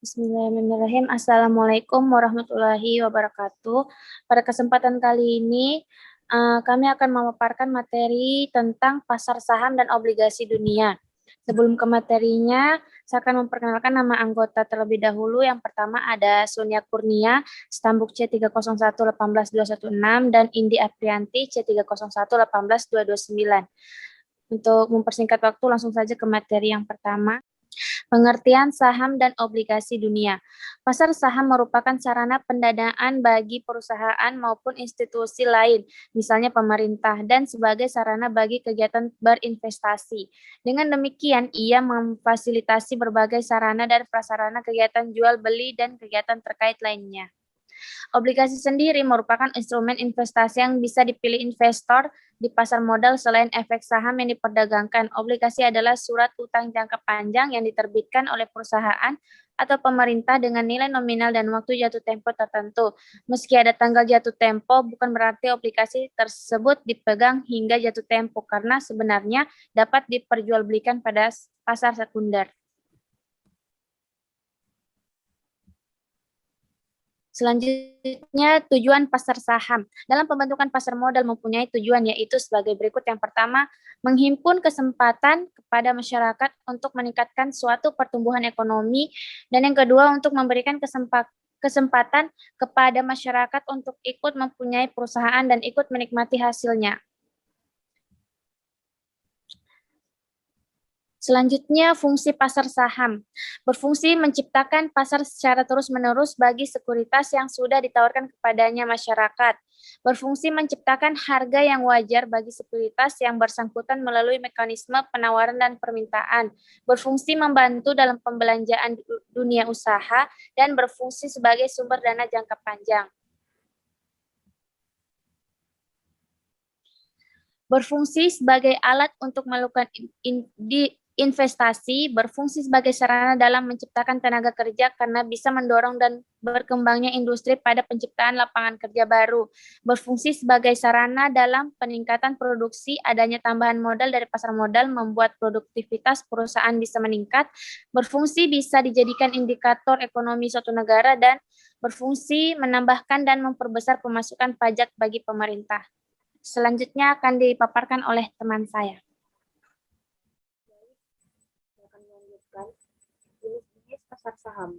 Bismillahirrahmanirrahim. Assalamualaikum warahmatullahi wabarakatuh. Pada kesempatan kali ini, kami akan memaparkan materi tentang pasar saham dan obligasi dunia. Sebelum ke materinya, saya akan memperkenalkan nama anggota terlebih dahulu. Yang pertama ada Sonia Kurnia, stambuk C301-18216, dan Indi Aprianti, C301-18229. Untuk mempersingkat waktu, langsung saja ke materi yang pertama. Pengertian saham dan obligasi dunia. Pasar saham merupakan sarana pendanaan bagi perusahaan maupun institusi lain, misalnya pemerintah, dan sebagai sarana bagi kegiatan berinvestasi. Dengan demikian, ia memfasilitasi berbagai sarana dan prasarana kegiatan jual beli dan kegiatan terkait lainnya. Obligasi sendiri merupakan instrumen investasi yang bisa dipilih investor di pasar modal selain efek saham yang diperdagangkan. Obligasi adalah surat utang jangka panjang yang diterbitkan oleh perusahaan atau pemerintah dengan nilai nominal dan waktu jatuh tempo tertentu. Meski ada tanggal jatuh tempo, bukan berarti obligasi tersebut dipegang hingga jatuh tempo, karena sebenarnya dapat diperjualbelikan pada pasar sekunder. Selanjutnya, tujuan pasar saham. Dalam pembentukan pasar modal mempunyai tujuan, yaitu sebagai berikut. Yang pertama, menghimpun kesempatan kepada masyarakat untuk meningkatkan suatu pertumbuhan ekonomi. Dan yang kedua, untuk memberikan kesempatan kepada masyarakat untuk ikut mempunyai perusahaan dan ikut menikmati hasilnya. Selanjutnya, fungsi pasar saham. Berfungsi menciptakan pasar secara terus-menerus bagi sekuritas yang sudah ditawarkan kepadanya masyarakat. Berfungsi menciptakan harga yang wajar bagi sekuritas yang bersangkutan melalui mekanisme penawaran dan permintaan. Berfungsi membantu dalam pembelanjaan dunia usaha dan berfungsi sebagai sumber dana jangka panjang. Berfungsi sebagai alat untuk melakukan investasi, berfungsi sebagai sarana dalam menciptakan tenaga kerja karena bisa mendorong dan berkembangnya industri pada penciptaan lapangan kerja baru. Berfungsi sebagai sarana dalam peningkatan produksi, adanya tambahan modal dari pasar modal membuat produktivitas perusahaan bisa meningkat. Berfungsi bisa dijadikan indikator ekonomi suatu negara dan berfungsi menambahkan dan memperbesar pemasukan pajak bagi pemerintah. Selanjutnya akan dipaparkan oleh teman saya. Akan melanjutkan jenis-jenis pasar saham.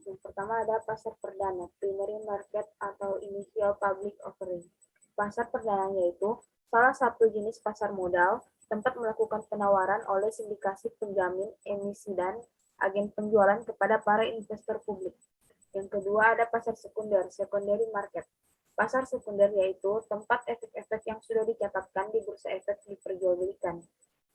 Yang pertama ada pasar perdana, primary market atau initial public offering. Pasar perdana yaitu salah satu jenis pasar modal, tempat melakukan penawaran oleh sindikasi penjamin, emisi, dan agen penjualan kepada para investor publik. Yang kedua ada pasar sekunder, secondary market. Pasar sekunder yaitu tempat efek-efek yang sudah dicatatkan di bursa efek diperjualbelikan.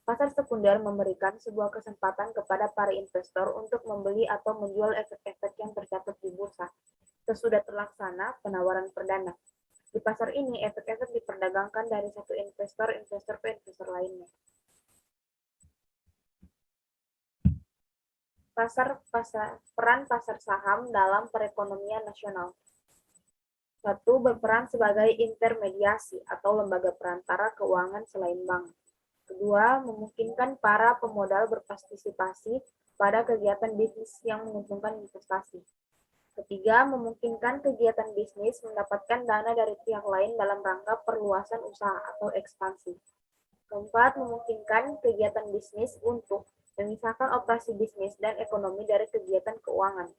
Pasar sekunder memberikan sebuah kesempatan kepada para investor untuk membeli atau menjual efek-efek yang tercatat di bursa. Sesudah terlaksana penawaran perdana. Di pasar ini, efek-efek diperdagangkan dari satu investor ke investor lainnya. Peran pasar saham dalam perekonomian nasional. Satu, berperan sebagai intermediasi atau lembaga perantara keuangan selain bank. Kedua, memungkinkan para pemodal berpartisipasi pada kegiatan bisnis yang menguntungkan investasi. Ketiga, memungkinkan kegiatan bisnis mendapatkan dana dari pihak lain dalam rangka perluasan usaha atau ekspansi. Keempat, memungkinkan kegiatan bisnis untuk memisahkan operasi bisnis dan ekonomi dari kegiatan keuangan.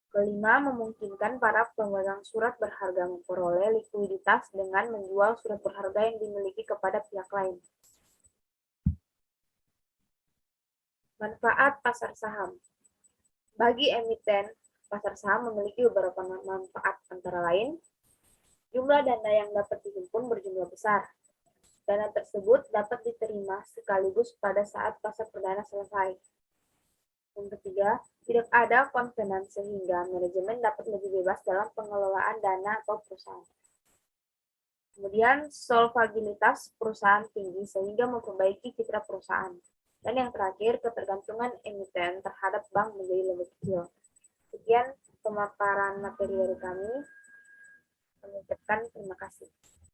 Kelima, memungkinkan para pemegang surat berharga memperoleh likuiditas dengan menjual surat berharga yang dimiliki kepada pihak lain. Manfaat pasar saham. Bagi emiten, pasar saham memiliki beberapa manfaat, antara lain, jumlah dana yang dapat dihimpun berjumlah besar. Dana tersebut dapat diterima sekaligus pada saat pasar perdana selesai. Yang ketiga, tidak ada konvenan sehingga manajemen dapat lebih bebas dalam pengelolaan dana atau perusahaan. Kemudian, solvabilitas perusahaan tinggi sehingga memperbaiki citra perusahaan. Dan yang terakhir, ketergantungan emiten terhadap bank menjadi lebih kecil. Sekian pemaparan materi dari kami. Kami ucapkan terima kasih.